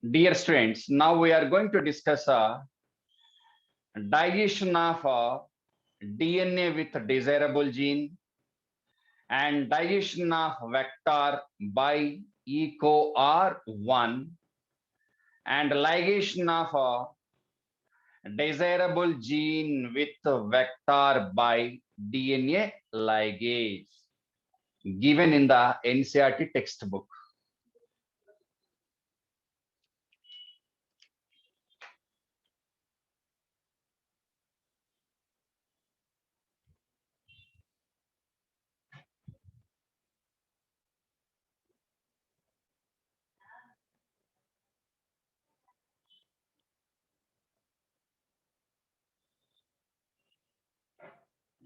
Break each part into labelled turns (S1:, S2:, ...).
S1: Dear students, now we are going to discuss digestion of DNA with desirable gene and digestion of vector by EcoR1 and ligation of desirable gene with vector by DNA ligase given in the NCERT textbook.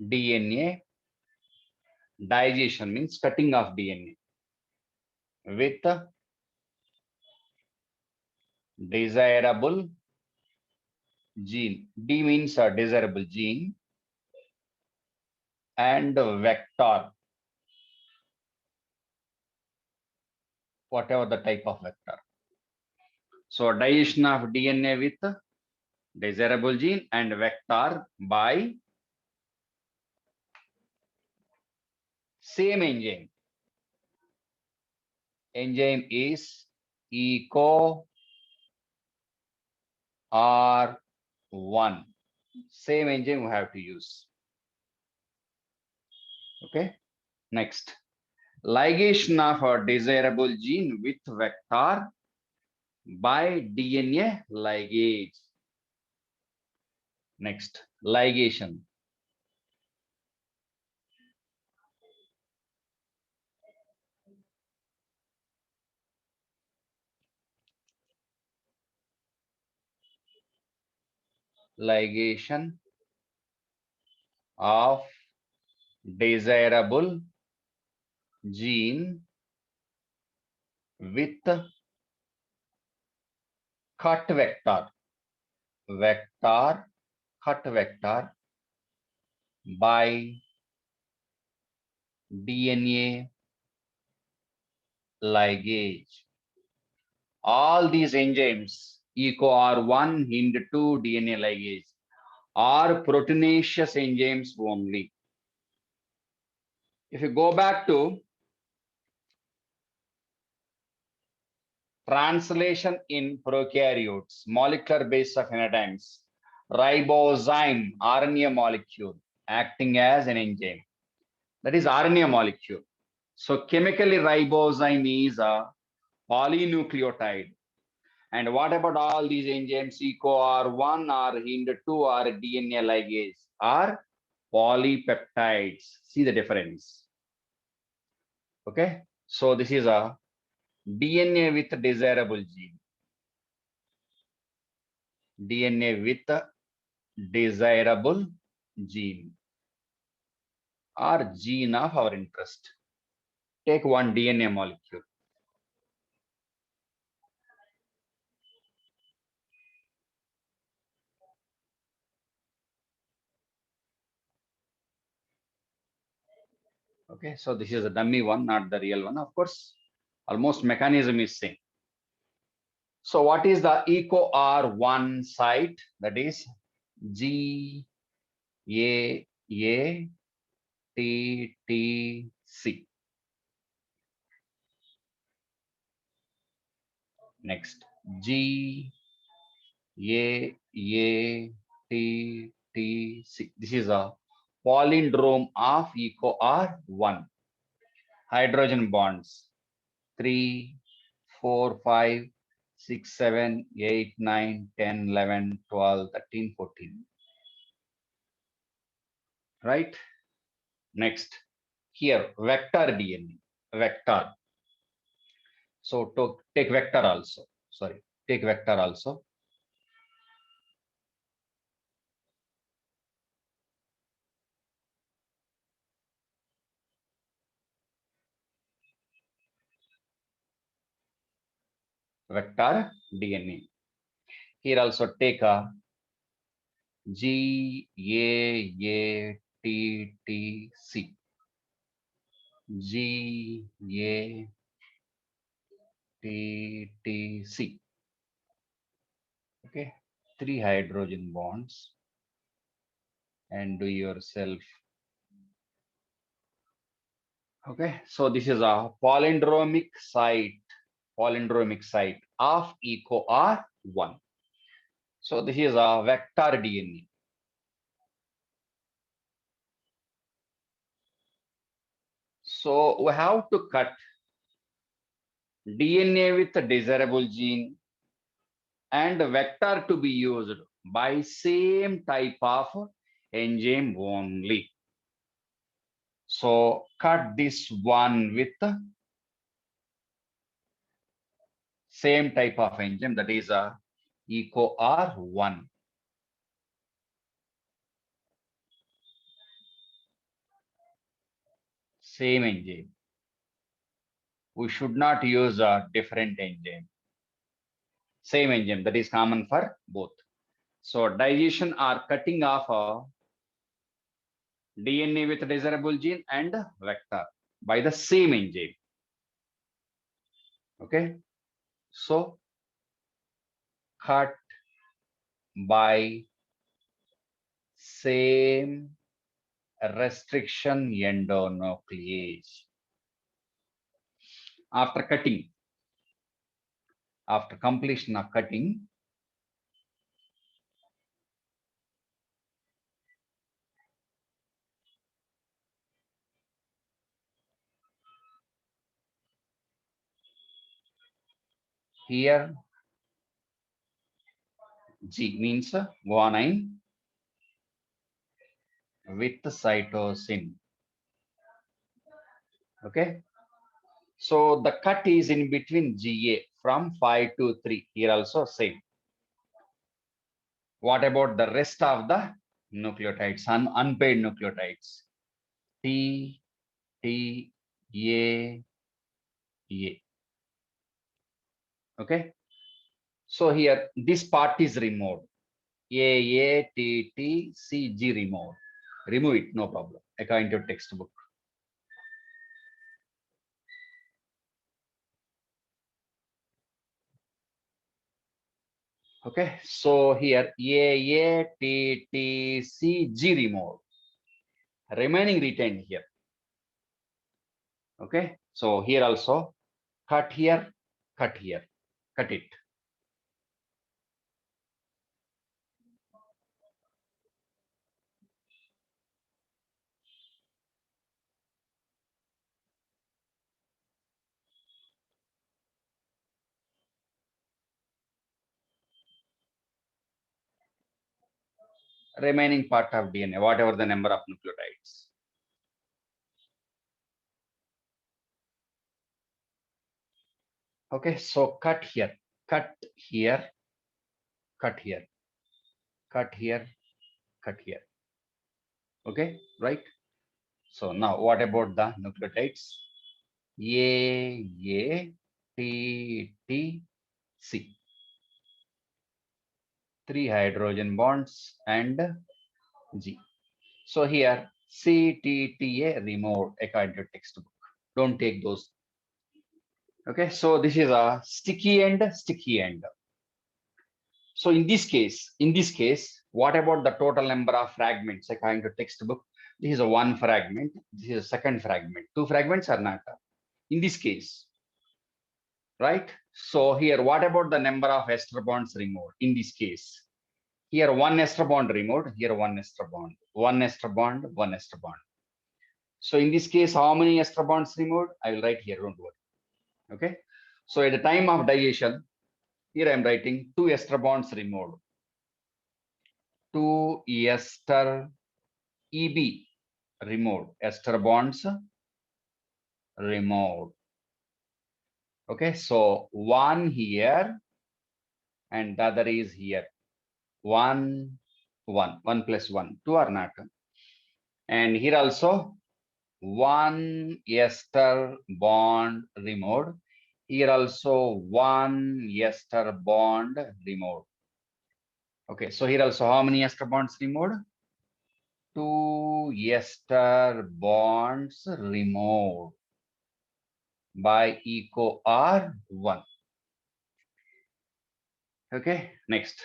S1: DNA digestion means cutting of DNA with desirable gene. D means a desirable gene and vector, whatever the type of vector. So digestion of DNA with desirable gene and vector by same enzyme. Enzyme is EcoR1. Same enzyme we have to use. Okay. Next, ligation of a desirable gene with vector by DNA ligase. Next, ligation. Ligation of desirable gene with cut vector, cut vector by DNA ligase. All these enzymes, EcoR1, HIND2, DNA ligase, are proteinaceous enzymes only. If you go back to translation in prokaryotes, molecular base of enzymes, ribozyme, RNA molecule, acting as an enzyme. That is RNA molecule. So chemically ribozyme is a polynucleotide. And what about all these enzymes, EcoR1 or HIND2 or DNA ligase, are polypeptides. See the difference. Okay. So this is a DNA with desirable gene. DNA with desirable gene or gene of our interest. Take one DNA molecule. Okay, so this is a dummy one, not the real one. Of course, almost mechanism is same. So what is the EcoR1 site? That is GAATTC. Next, GAATTC. This is a palindrome of EcoR1. Hydrogen bonds 3, 4, 5, 6, 7, 8, 9, 10, 11, 12, 13, 14. Right? Next, here vector DNA, vector. So to take vector also. Sorry, take vector also. Vector DNA. Here also take a GAATTC. GAATTC. Okay, 3 hydrogen bonds, and do yourself. Okay, so this is a palindromic site of EcoR1. So this is a vector DNA. So we have to cut DNA with a desirable gene and vector to be used by same type of enzyme only. So cut this one with the same type of enzyme, that is a EcoR1. Same enzyme. We should not use a different enzyme. Same enzyme, that is common for both. So digestion or cutting off DNA with desirable gene and vector by the same enzyme. Okay, so cut by same restriction endonuclease. After cutting, after completion of cutting, here G means guanine with cytosine. Okay, so the cut is in between GA from 5 to 3. Here also same. What about the rest of the nucleotides, unpaired nucleotides? T, T, A, A. Okay, so here this part is removed. A, T, T, C, G removed. Remove it, no problem, according to textbook. Okay, so here A, T, T, C, G removed. Remaining retained here. Okay, so here also cut here, cut here, cut it. Remaining part of DNA, whatever the number of nucleotides. Okay, so cut here, cut here, cut here, cut here, cut here. Okay, right? So now what about the nucleotides? A, T, T, C. 3 hydrogen bonds and G. So here CTTA removed according to textbook. Don't take those. Okay, so this is a sticky end, sticky end. So in this case, what about the total number of fragments according to textbook? This is a one fragment. This is a second fragment. Two fragments are not. In this case, right? So here, what about the number of ester bonds removed? In this case, here one ester bond removed. Here one ester bond. One ester bond. One ester bond. So in this case, how many ester bonds removed? I will write here. Don't worry. Okay. So at the time of digestion, here I am writing 2 ester bonds removed. 2 ester EB removed. Ester bonds removed. Okay. So one here and the other is here. 1, 1, 1 plus 1, 2 are not. And here also one ester bond removed. Here also one ester bond removed. Okay, so here also how many ester bonds removed? 2 ester bonds removed by EcoR1. Okay, next.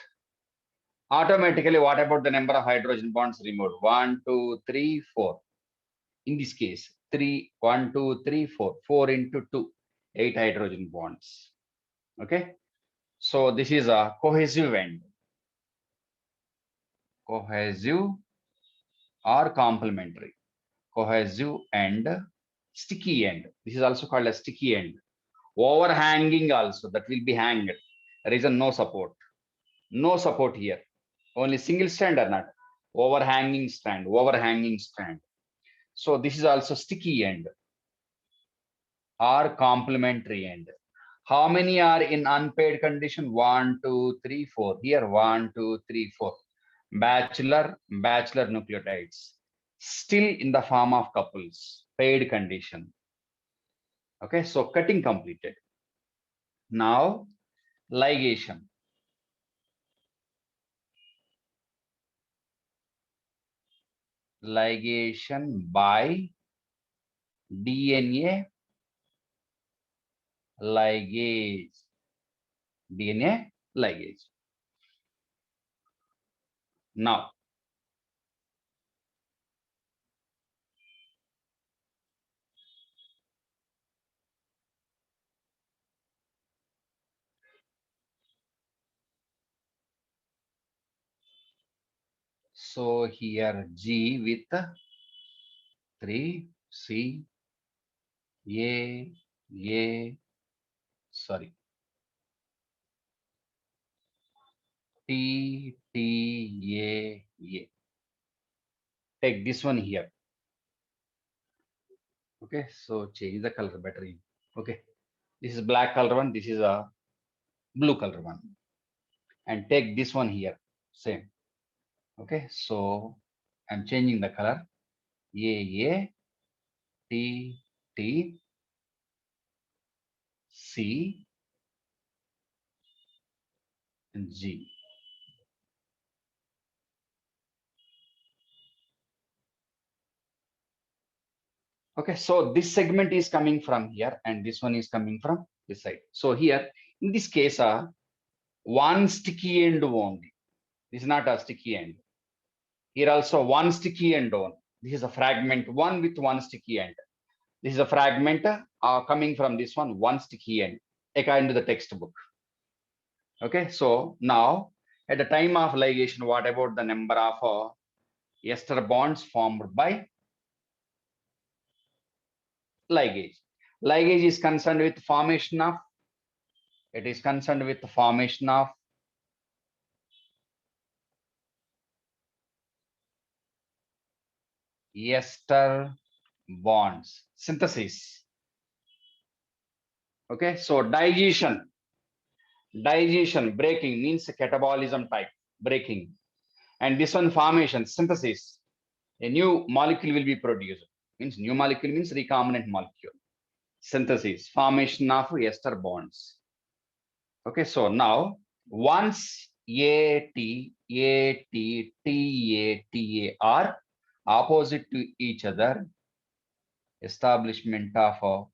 S1: Automatically, what about the number of hydrogen bonds removed? 1, 2, 3, 4. In this case, 3, 1, 2, 3, 4. 4 into 2, 8 hydrogen bonds. Okay, so this is a cohesive end. Cohesive or complementary. Cohesive and sticky end. This is also called a sticky end. Overhanging also, that will be hanged. There is a no support. No support here. Only single strand or not. Overhanging strand. Overhanging strand. So this is also sticky end or complementary end. How many are in unpaired condition? 1, 2, 3, 4. Here 1, 2, 3, 4. Bachelor nucleotides. Still in the form of couples. Paired condition. Okay, so cutting completed. Now ligation. Ligation by DNA ligase. DNA ligase. Now, so here G with 3, C, A, sorry, T, A. Take this one here. Okay, so change the color better. Okay, this is black color one, this is a blue color one. And take this one here, same. Okay, so I'm changing the color. A, T, C, and G. Okay, so this segment is coming from here and this one is coming from this side. So here, in this case, one sticky end only. This is not a sticky end. Here also one sticky end on. This is a fragment one with one sticky end. This is a fragment coming from this one sticky end, according to the textbook. Okay, so now at the time of ligation, what about the number of ester bonds formed by ligase? Ligase is concerned with formation of, it is concerned with the formation of ester bonds, synthesis. Okay, so digestion, breaking means catabolism type, breaking. And this one formation, synthesis, a new molecule will be produced. Means new molecule means recombinant molecule. Synthesis, formation of ester bonds. Okay, so now once AT are opposite to each other, establishment of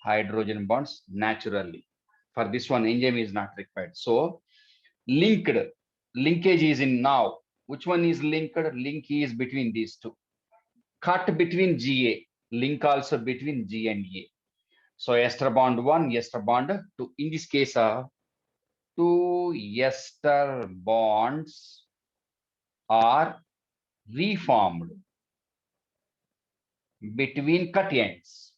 S1: hydrogen bonds naturally. For this one, enzyme is not required. So linkage is in now. Which one is linked? Link is between these two. Cut between GA, link also between G and A. So ester bond 1, ester bond 2. In this case, two ester bonds are reformed between cut ends.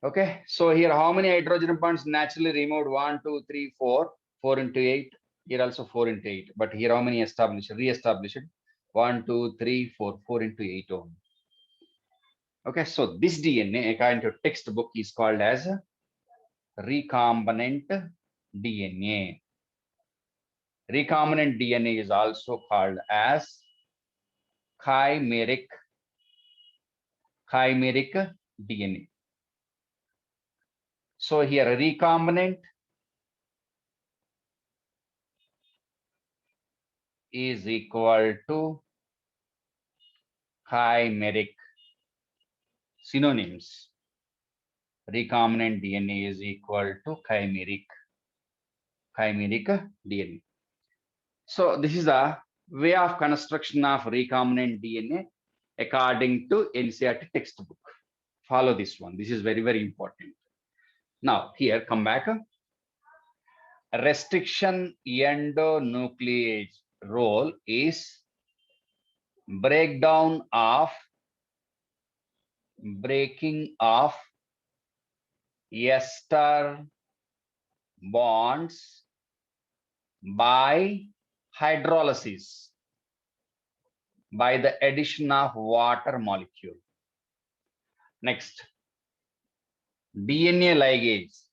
S1: Okay, so here how many hydrogen bonds naturally removed? 1, 2, 3, 4. 4 into 8. Here also 4 into 8. But here how many established? Re-established. 1, 2, 3, 4. 4 into 8 only. Okay, so this DNA, according to textbook, is called as recombinant DNA. Recombinant DNA is also called as chimeric DNA. So here recombinant is equal to chimeric. Synonyms. Recombinant DNA is equal to chimeric. chimeric DNA. So this is the way of construction of recombinant DNA according to NCERT textbook. Follow this one. This is very, very important. Now here, come back. Restriction endonuclease role is breaking of ester bonds by hydrolysis by the addition of water molecule. Next, DNA ligase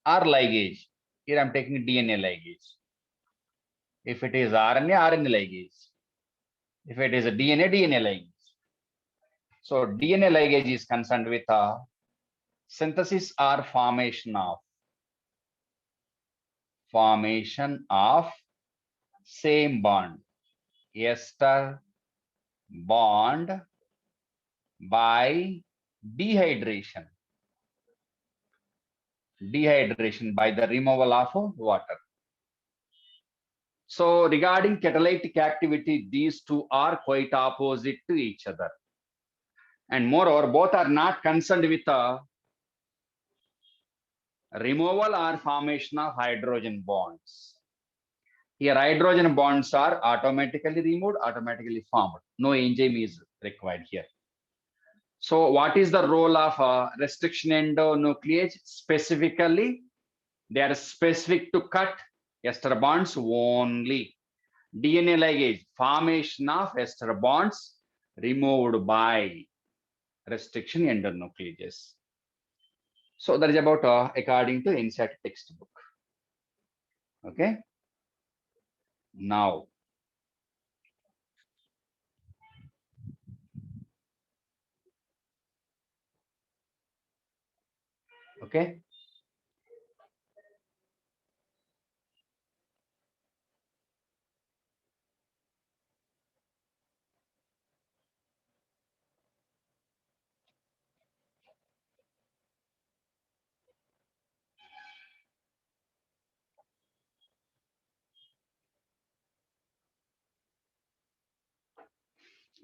S1: or ligase. Here I'm taking DNA ligase. If it is RNA, RNA ligase. If it is a DNA, DNA ligase. So DNA ligase is concerned with synthesis or formation of same bond, ester bond by dehydration by the removal of water. So regarding catalytic activity, these two are quite opposite to each other. And moreover, both are not concerned with removal or formation of hydrogen bonds. Here, hydrogen bonds are automatically removed, automatically formed. No enzyme is required here. So what is the role of restriction endonuclease? Specifically, they are specific to cut ester bonds only. DNA ligase, formation of ester bonds removed by restriction endonucleases. So that is about according to NCERT textbook. Okay. Now, okay.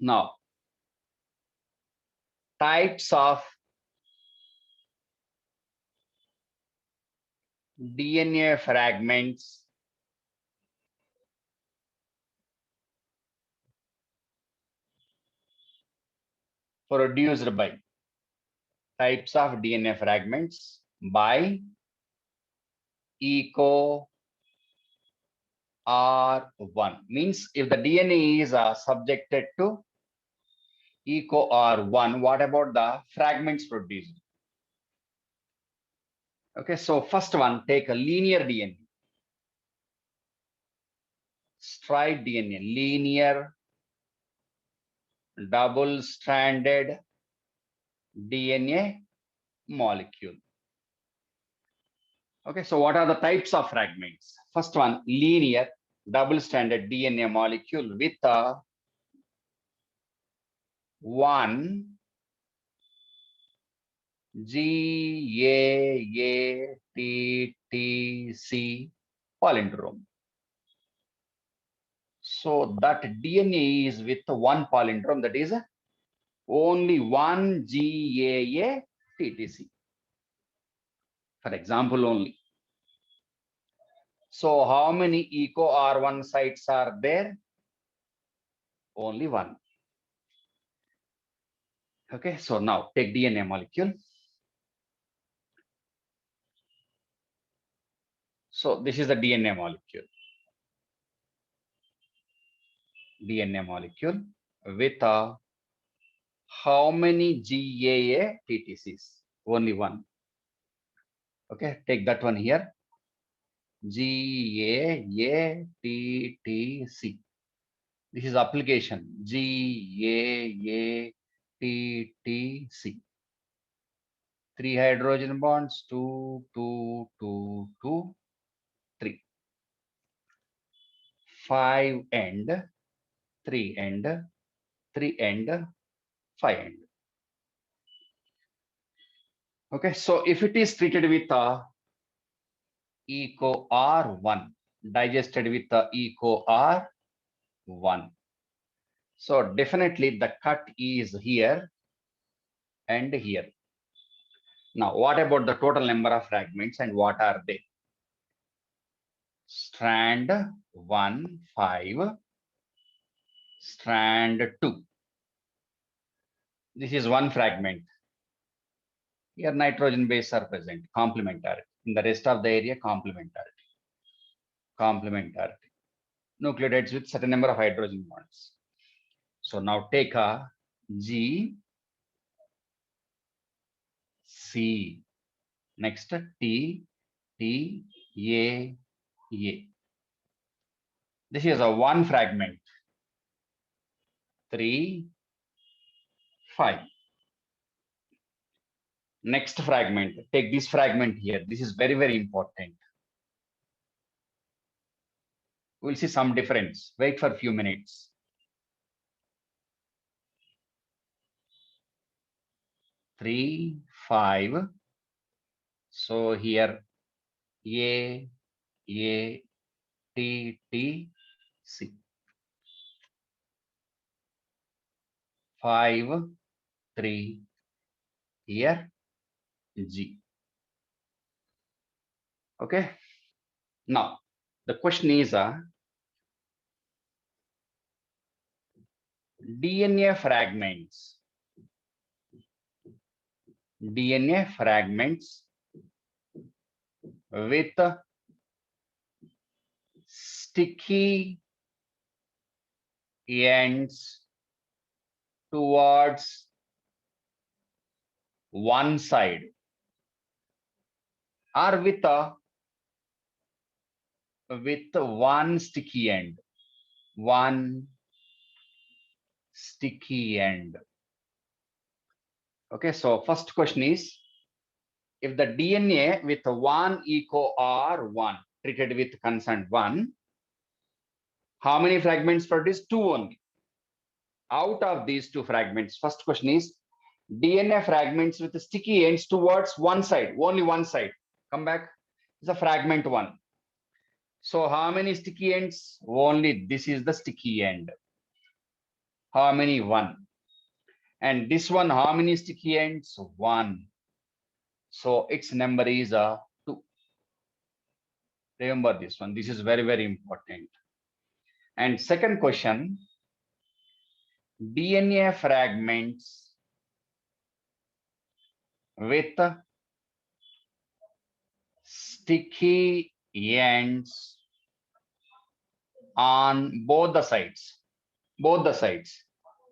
S1: Now, types of DNA fragments produced by types of DNA fragments by ECO R1 means if the DNA is subjected to ECO R1, what about the fragments produced? Okay, so first one, take a linear DNA, straight DNA, linear double-stranded DNA molecule. Okay, so what are the types of fragments? First one, linear double-stranded DNA molecule with one GAATTC palindrome. So that DNA is with one palindrome, that is only one GAATTC. For example only. So how many ECO R1 sites are there? Only one. Okay, so now take DNA molecule. So this is the DNA molecule. DNA molecule with how many GAATTCs? Only one. Okay, take that one here. GAATTC. This is application GAATTC. 3 hydrogen bonds, 2, 2, 2, 2, 3. 5 end, 3 end, 3 end, 5 end. Okay, so if it is treated with eco R1 digested with the eco R1. So definitely the cut is here and here. Now, what about the total number of fragments and what are they? Strand 1, 5, strand 2. This is one fragment. Here nitrogen bases are present, complementarity. In the rest of the area, complementarity. Complementarity. Nucleotides with certain number of hydrogen bonds. So now take a G, C. Next T, T, A, A. This is a one fragment. 3, 5. Next fragment, take this fragment here. This is very, very important. We'll see some difference. Wait for a few minutes. Three, 5. So here, A, T, T, C. 5, 3. Here, G. Okay. Now, the question is DNA fragments. DNA fragments with sticky ends towards one side or with one sticky end. One sticky end. Okay, so first question is, if the DNA with one eco R1 treated with concerned 1, how many fragments produced? 2 only. Out of these 2 fragments, first question is DNA fragments with sticky ends towards one side, only one side. Come back, it's a fragment 1. So how many sticky ends? Only this is the sticky end. How many? 1. And this one, how many sticky ends? 1. So its number is 2. Remember this one. This is very, very important. And second question, DNA fragments with sticky ends on both the sides. Both the sides.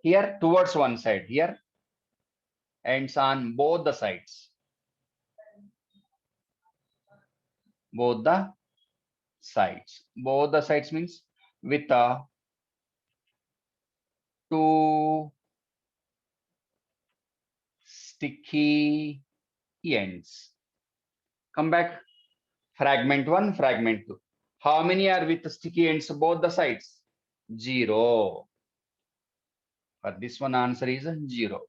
S1: Here towards one side. Here ends on both the sides. Both the sides. Both the sides means with 2 sticky ends. Come back. Fragment 1, fragment 2. How many are with sticky ends both the sides? 0. For this one, answer is 0.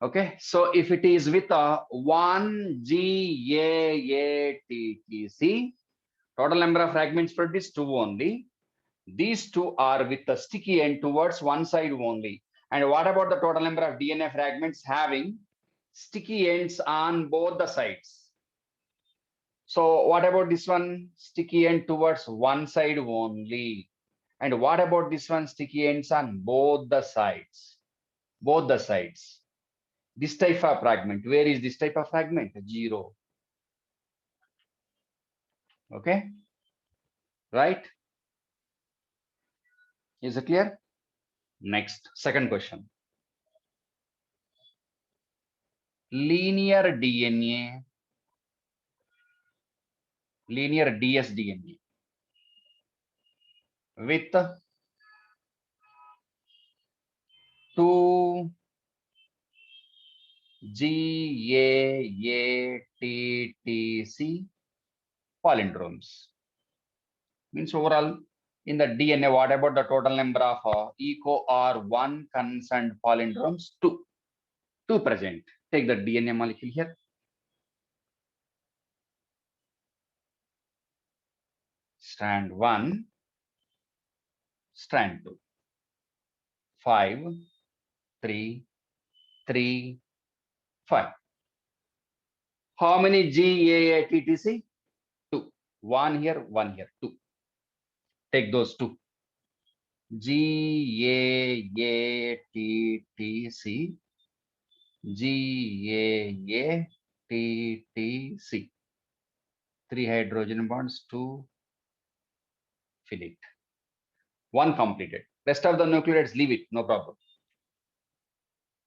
S1: Okay, so if it is with 1 GAATTC, total number of fragments produced 2 only. These 2 are with the sticky end towards one side only. And what about the total number of DNA fragments having sticky ends on both the sides? So what about this one? Sticky end towards one side only. And what about this one? Sticky ends on both the sides. Both the sides. This type of fragment. Where is this type of fragment? 0. Okay. Right? Is it clear? Next, second question. Linear DNA, linear dsDNA with 2 GAATTC palindromes. Means overall in the DNA, what about the total number of eco R1 concerned palindromes? 2. 2 present. Take the DNA molecule here. strand 1, strand 2, 5, 3, 3, 5. How many GAATTC? 2. 1 here, 1 here, 2. Take those 2. GAATTC, GAATTC. 3 hydrogen bonds, 2, fill it. 1 completed. Rest of the nucleides, leave it, no problem.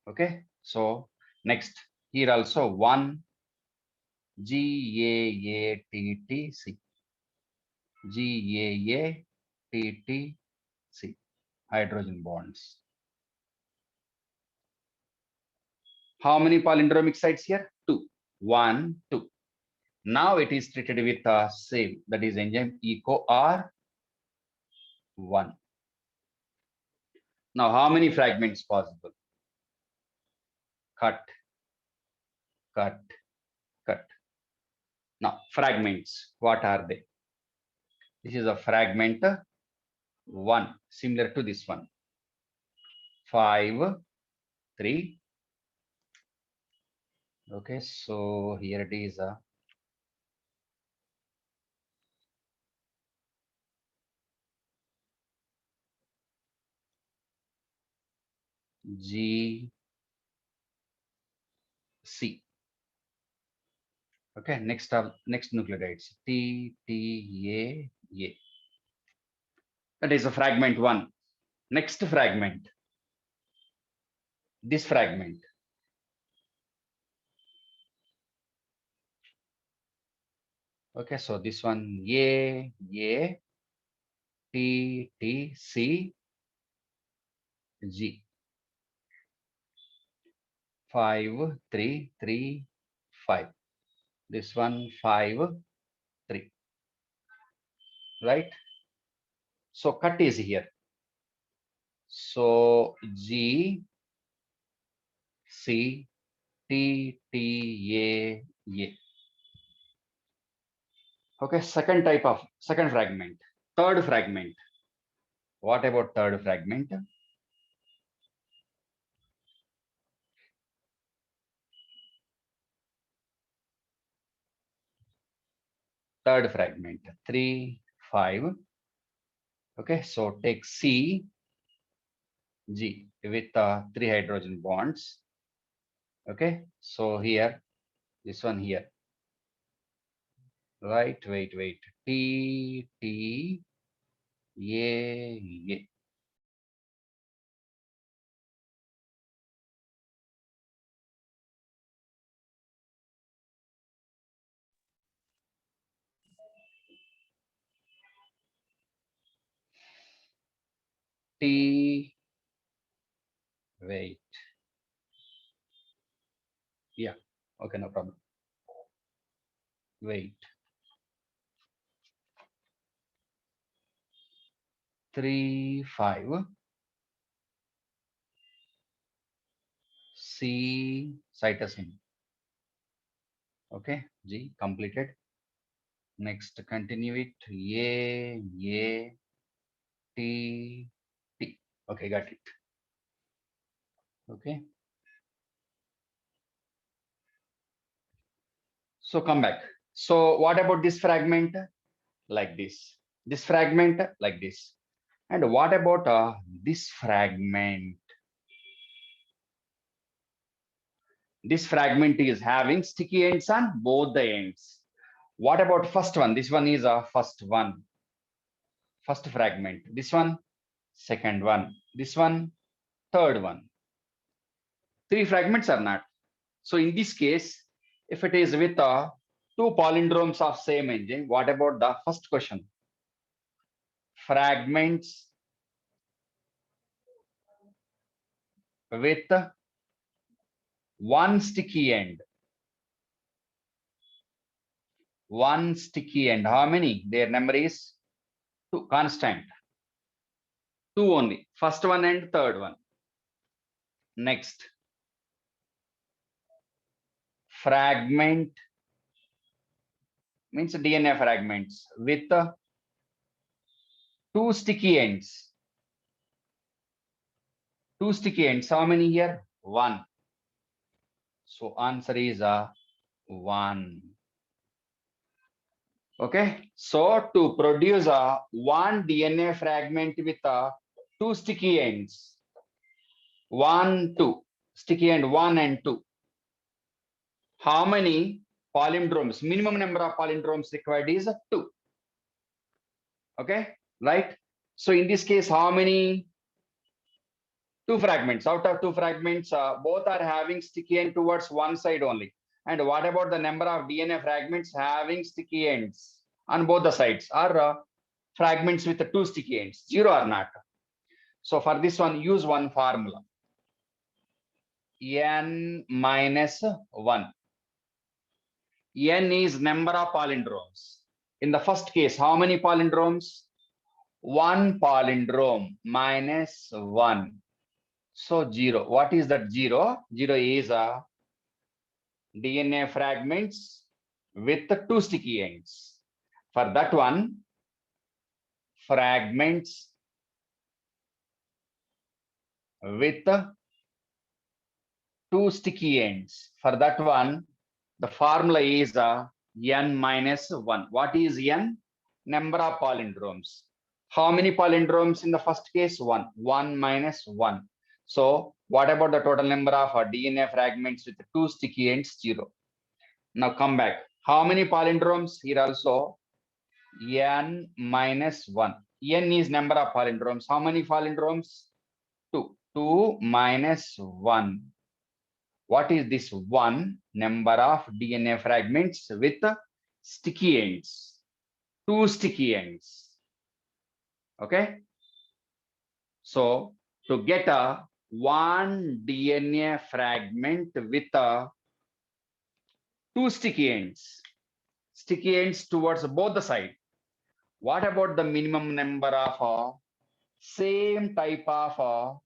S1: Okay, so next, here also 1 GAATTC, GAATTC, hydrogen bonds. How many palindromic sites here? 2. 1, 2. Now it is treated with a same, that is enzyme EcoR1. Now how many fragments possible? Cut, cut, cut. Now fragments, what are they? This is a fragment 1, similar to this one. 5, 3. Okay, so here it is a G, C. Okay, next nucleotides T, T, A, A. That is a fragment 1. Next fragment, this fragment. Okay, so this one A, T, T, C, G. 5, 3, 3, 5. This one 5, 3. Right? So cut is here. So G, C, T, T, A, A. Okay, second fragment. Third fragment. What about third fragment? Third fragment 3, 5. Okay, so take C, G with 3 hydrogen bonds. Okay, so here, this one here. Right, wait. T, T, A, A. T, wait. Yeah, okay, no problem. Wait. 3, 5. C, cytosine. Okay, G, completed. Next, continue it. A, T, T. Okay, got it. Okay. So come back. So what about this fragment? Like this. This fragment like this. And what about this fragment? This fragment is having sticky ends on both the ends. What about first one? This one is a first one. First fragment. This one, second one. This one, third one. 3 fragments are not. So in this case, if it is with 2 palindromes of same engine, what about the first question? Fragments with 1 sticky end. 1 sticky end. How many? Their number is 2, constant. 2 only. First one and third one. Next. Fragment means DNA fragments with two sticky ends. Two sticky ends. How many here? One. So answer is 1. Okay. So to produce a one DNA fragment with two sticky ends, 1, 2, sticky end 1 and 2. How many palindromes? Minimum number of palindromes required is 2. Okay, right? So in this case, how many? 2 fragments. Out of 2 fragments, both are having sticky end towards one side only. And what about the number of DNA fragments having sticky ends on both the sides, or fragments with the 2 sticky ends, 0 or not? So for this one, use one formula. N minus 1. N is number of palindromes. In the first case, how many palindromes? 1 palindrome minus 1. So 0. What is that 0? 0 is a DNA fragments with the 2 sticky ends. For that one, fragments with 2 sticky ends. For that one, the formula is n minus 1. What is n? Number of palindromes. How many palindromes in the first case? 1. 1 minus 1. So what about the total number of DNA fragments with 2 sticky ends? 0. Now come back. How many palindromes? Here also n minus 1. N is number of palindromes. How many palindromes? 2. 2 minus 1. What is this 1? Number of DNA fragments with sticky ends. 2 sticky ends. Okay. So to get a one DNA fragment with 2 sticky ends towards both the side. What about the minimum number of same type of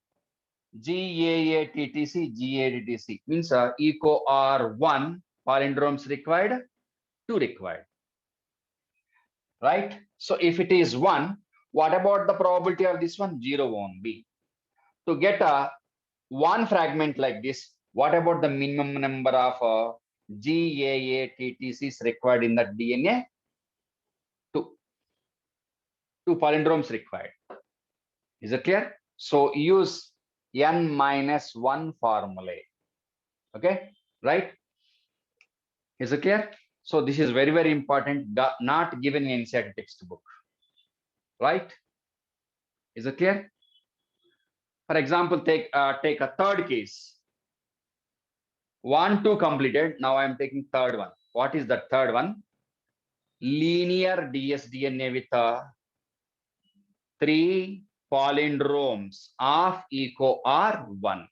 S1: GAATTC, GADTC? Means eco are 1 palindromes required, 2 required. Right? So if it is 1, what about the probability of this one? 0 won't be. To get a one fragment like this, what about the minimum number of GAATTCs required in the DNA? 2. 2 palindromes required. Is it clear? So use n minus 1 formula. Okay, right? Is it clear? So this is very, very important, not given in NCERT textbook. Right? Is it clear? For example, take a third case. 1, 2 completed. Now I am taking third one. What is the third one? Linear dsDNA with 3 palindromes of EcoR1.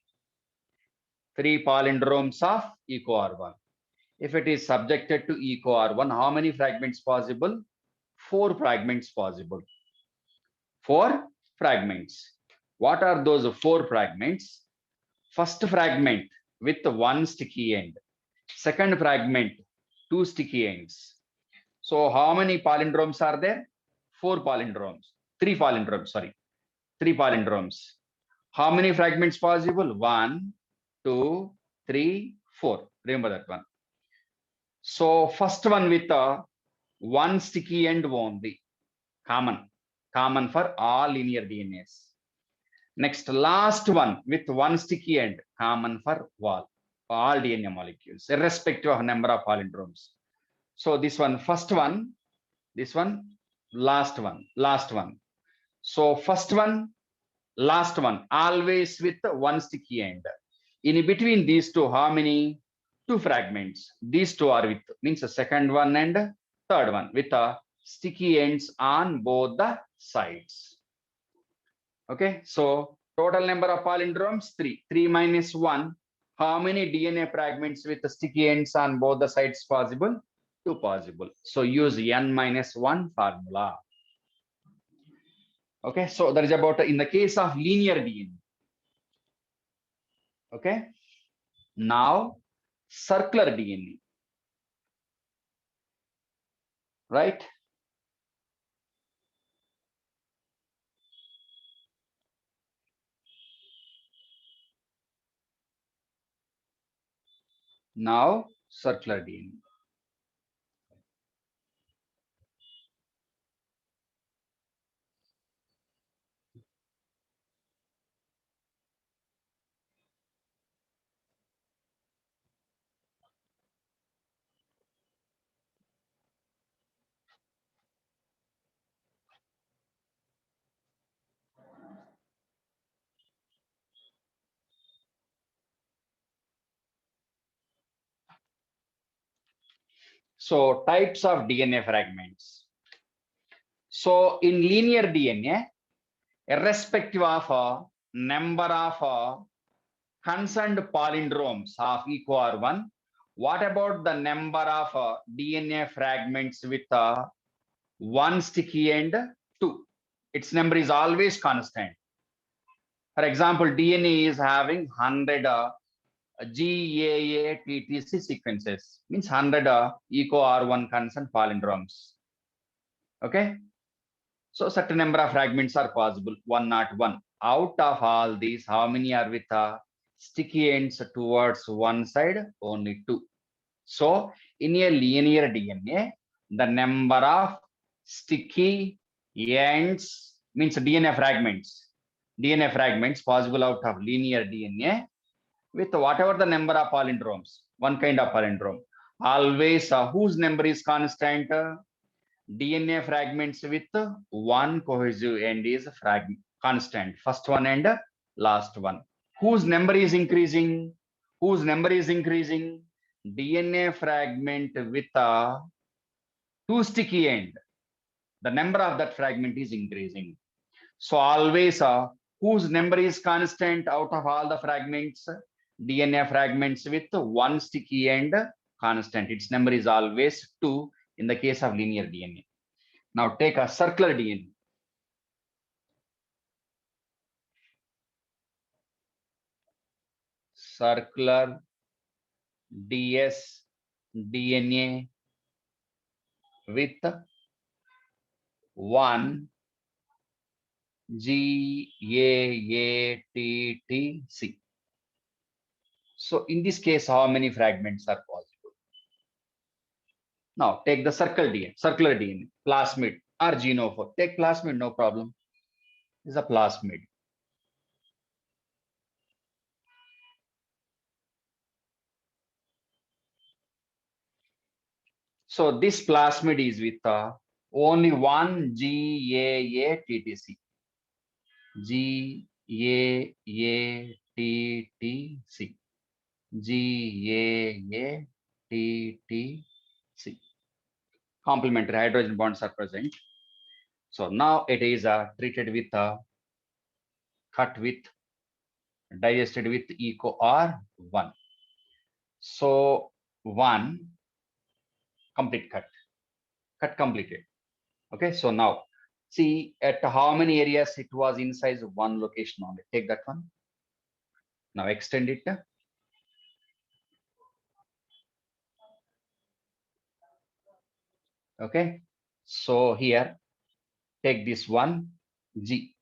S1: 3 palindromes of EcoR1. If it is subjected to EcoR1, how many fragments possible? 4 fragments possible. 4 fragments. What are those 4 fragments? First fragment with 1 sticky end. Second fragment, 2 sticky ends. So how many palindromes are there? 4 palindromes. 3 palindromes, sorry. 3 palindromes. How many fragments possible? 1, 2, 3, 4. Remember that one. So first one with 1 sticky end only. Common for all linear DNAs. Next, last one with 1 sticky end, common for all DNA molecules, irrespective of number of palindromes. So this one, first one, this one, last one. So first one, last one, always with 1 sticky end. In between these two, how many? 2 fragments. These two are with, means the second one and third one with sticky ends on both the sides. Okay, so total number of palindromes 3. 3 minus 1. How many DNA fragments with the sticky ends on both the sides possible? 2 possible. So use n minus 1 formula. Okay, so that is about in the case of linear DNA. Okay, now circular DNA. Right? Now circular DNA. So types of DNA fragments. So in linear DNA, irrespective of number of concerned palindromes of EcoR1, what about the number of DNA fragments with one sticky end, two? Its number is always constant. For example, DNA is having 100 GAA-TTC sequences, means 100 EcoR1 concerned palindromes. Okay. So certain number of fragments are possible, 101. Out of all these, how many are with sticky ends towards one side? Only two. So in a linear DNA, the number of sticky ends means DNA fragments. DNA fragments possible out of linear DNA with whatever the number of palindromes, one kind of palindrome. Always whose number is constant? DNA fragments with one cohesive end is constant, first one and last one. Whose number is increasing? Whose number is increasing? DNA fragment with a two sticky end. The number of that fragment is increasing. So always whose number is constant out of all the fragments? DNA fragments with one sticky end constant. Its number is always 2 in the case of linear DNA. Now take a circular DNA. Circular DS DNA with one GAATTC. So in this case, how many fragments are possible? Now take the circular DNA, plasmid or genophore. Take plasmid, no problem. This is a plasmid. So this plasmid is with only one GAATTC. GAATTC. GAATTC. Complementary hydrogen bonds are present. So now it is treated with cut with digested with EcoR1. So one complete cut completed. Okay, so now see at how many areas it was inside one location only. Take that one. Now extend it. Okay, so here take this one G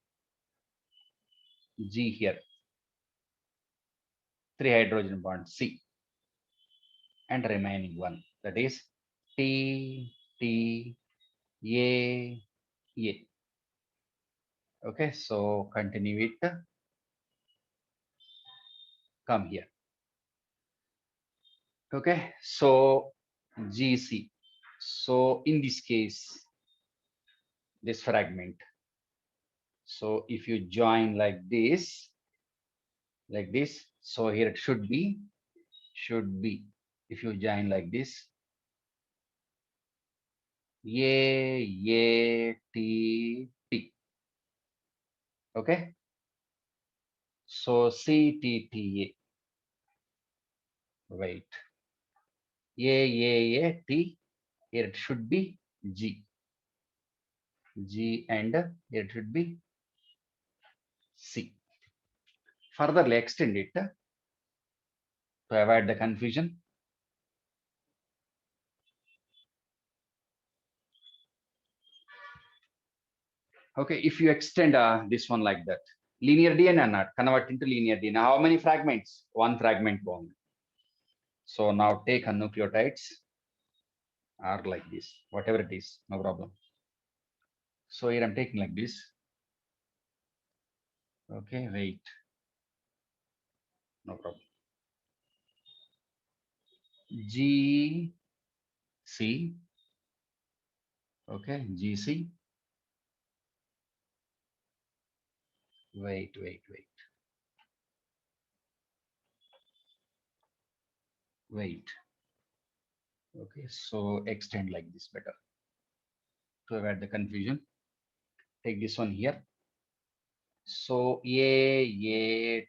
S1: here, 3 hydrogen bonds C, and remaining one, that is T A. Okay, so continue it. Come here. Okay, so GC. So in this case, this fragment. So if you join like this, so here it should be, if you join like this, T. Okay, so CTTA. Wait, T. Here it should be G, and here it should be C. Furtherly extend it to avoid the confusion. Okay, if you extend this one like that, linear DNA not convert into linear DNA. How many fragments? One fragment only. So now take nucleotides are like this, whatever it is, no problem. So here I'm taking like this. Okay, wait, no problem. G C. Okay, GC. Wait. Okay, so extend like this better to avoid the confusion. Take this one here. So AATTGC.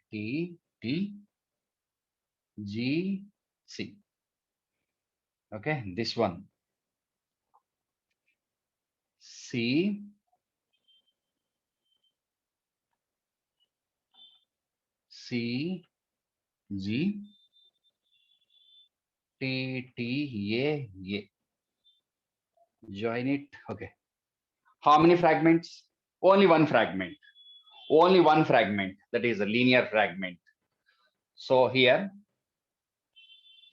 S1: Okay, this one C C G T T A A. Join it. Okay. How many fragments? Only one fragment. Only one fragment. That is a linear fragment. So here,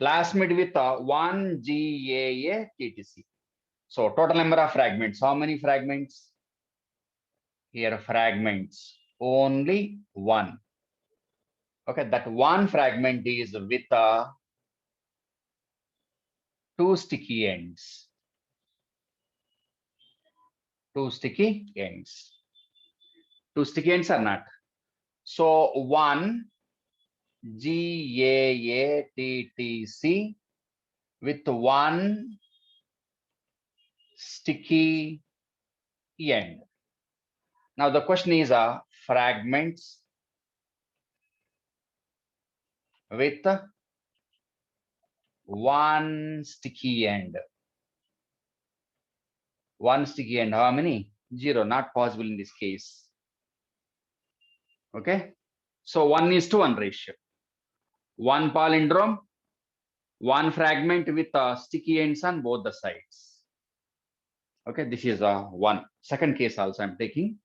S1: plasmid with one GAA TTC. So total number of fragments. How many fragments? Here fragments. Only one. Okay, that one fragment is with two sticky ends. Two sticky ends. Two sticky ends or not? So one GAATTC with one sticky end. Now the question is fragments with one sticky end. One sticky end, how many? Zero, not possible in this case. Okay, so 1:1 ratio. One palindrome, one fragment with sticky ends on both the sides. Okay, this is one. Second case also I'm taking.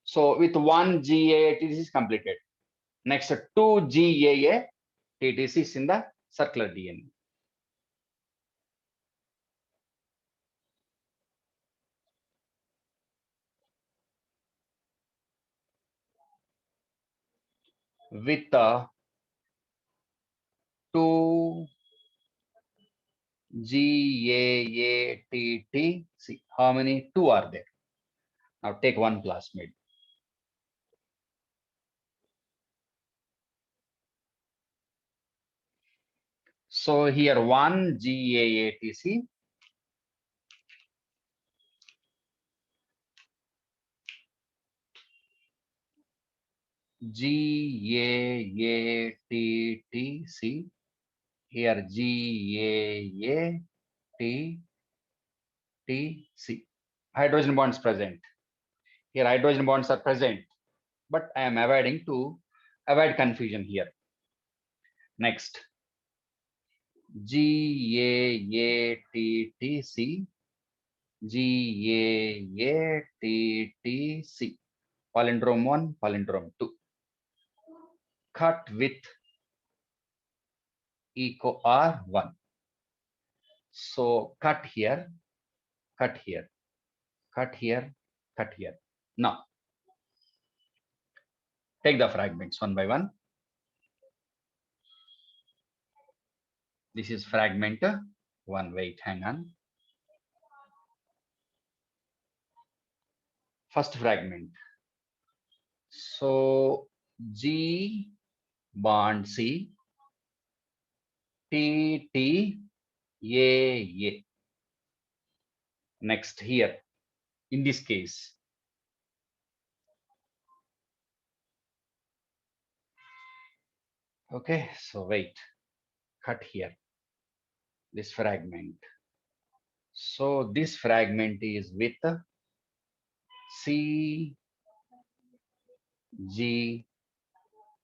S1: So with one GAA TTC is completed. Next, two GAA TTC is in the circular DNA. With two GAATTC. How many? Two are there. Now take one plasmid. So here one GAATC. GAATTC. Here GAATTC. Hydrogen bonds present. Here hydrogen bonds are present, but I am avoiding to avoid confusion here. Next, GAATTC, GAATTC, palindrome 1, palindrome 2. Cut with eco R1. So cut here, cut here, cut here, cut here. Now, take the fragments one by one. This is fragment one. Wait, hang on. First fragment. So G bond C, T T A A. Next here, in this case, okay, so wait, cut here, this fragment. So this fragment is with C, G,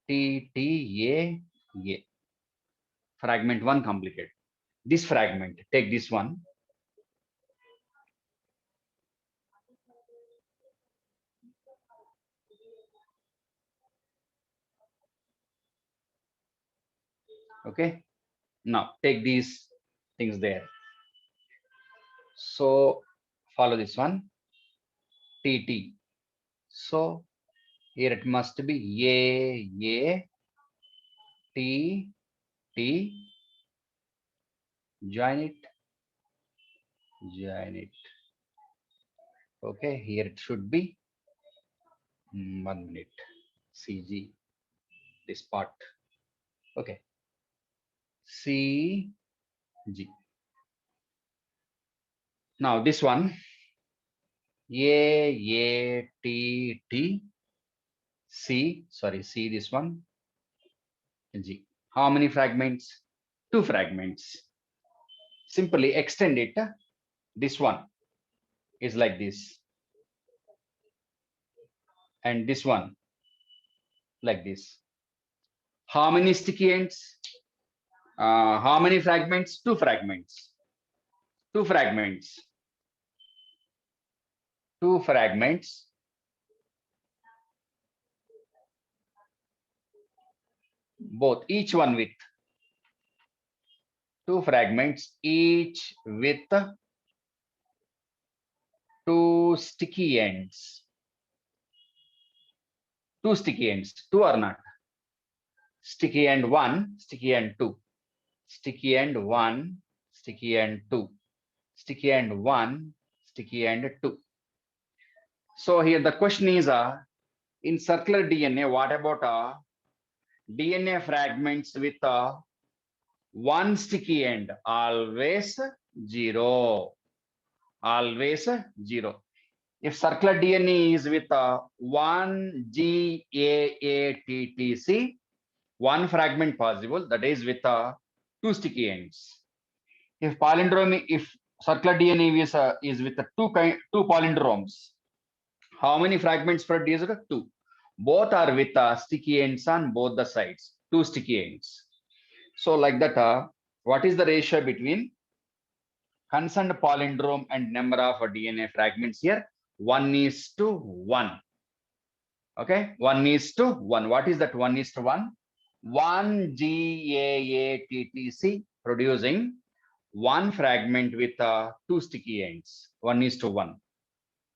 S1: T, T, A, A. Fragment 1 completed. This fragment, take this one. Okay. Now take these things there. So follow this one, TT. So here it must be A, T, T, join it, join it. Okay, here it should be 1 minute, CG, this part. Okay, CG. Now this one, A, T, T, C, sorry, C this one, G. How many fragments? Two fragments. Simply extend it. This one is like this. And this one like this. How many sticky ends? How many fragments? Two fragments. Two fragments. Two fragments. Both, each one with two fragments, each with two sticky ends. Two sticky ends. Two or not? Sticky end one, sticky end two. Sticky end one, sticky end two. Sticky end one, sticky end two. So here the question is, in circular DNA, what about DNA fragments with one sticky end? Always zero. Always zero. If circular DNA is with one GAATTC, one fragment possible, that is with two sticky ends. If palindrome, if circular DNA is with two palindromes, how many fragments produced? Two. Both are with sticky ends on both the sides, two sticky ends. So like that, what is the ratio between concerned palindrome and number of DNA fragments here? 1:1. Okay, 1:1. What is that 1:1? One GAATTC producing one fragment with two sticky ends. 1:1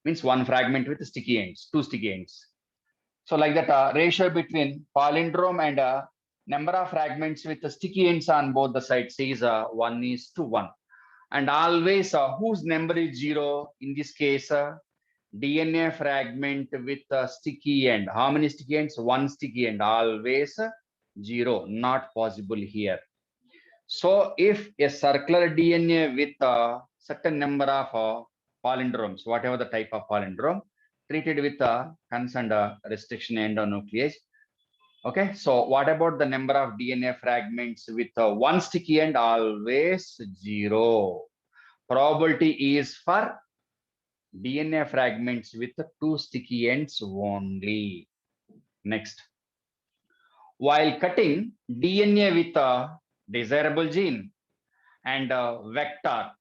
S1: means one fragment with sticky ends, two sticky ends. So like that, ratio between palindrome and number of fragments with the sticky ends on both the sides is 1:1. And always whose number is zero? In this case, DNA fragment with a sticky end. How many sticky ends? One sticky end. Always zero. Not possible here. So if a circular DNA with a certain number of palindromes, whatever the type of palindrome, treated with a concerned restriction endonuclease. Okay, so what about the number of DNA fragments with one sticky end? Always zero. Probability is for DNA fragments with two sticky ends only. Next, while cutting DNA with a desirable gene and a vector,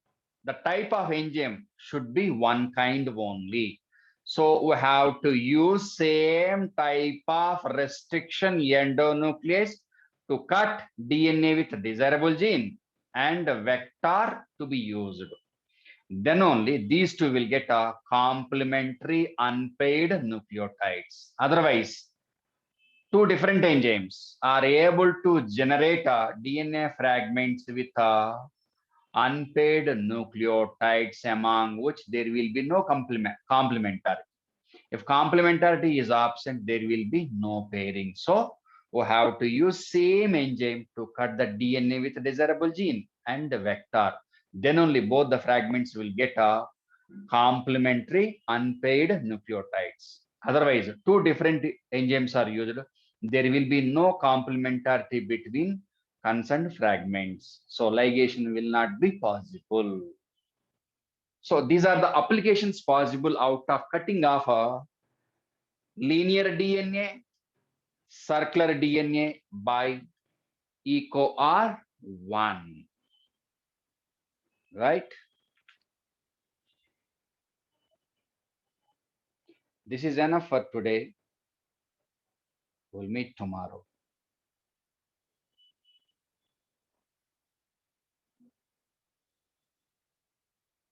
S1: the type of enzyme should be one kind only. So we have to use same type of restriction endonuclease to cut DNA with desirable gene and a vector to be used. Then only these two will get a complementary unpaired nucleotides. Otherwise, two different enzymes are able to generate DNA fragments with unpaired nucleotides, among which there will be no complementarity. If complementarity is absent, there will be no pairing. So we have to use same enzyme to cut the DNA with desirable gene and the vector. Then only both the fragments will get a complementary unpaired nucleotides. Otherwise, two different enzymes are used. There will be no complementarity between concerned fragments. So ligation will not be possible. So these are the applications possible out of cutting off a linear DNA, circular DNA by EcoR1, right? This is enough for today. We'll meet tomorrow.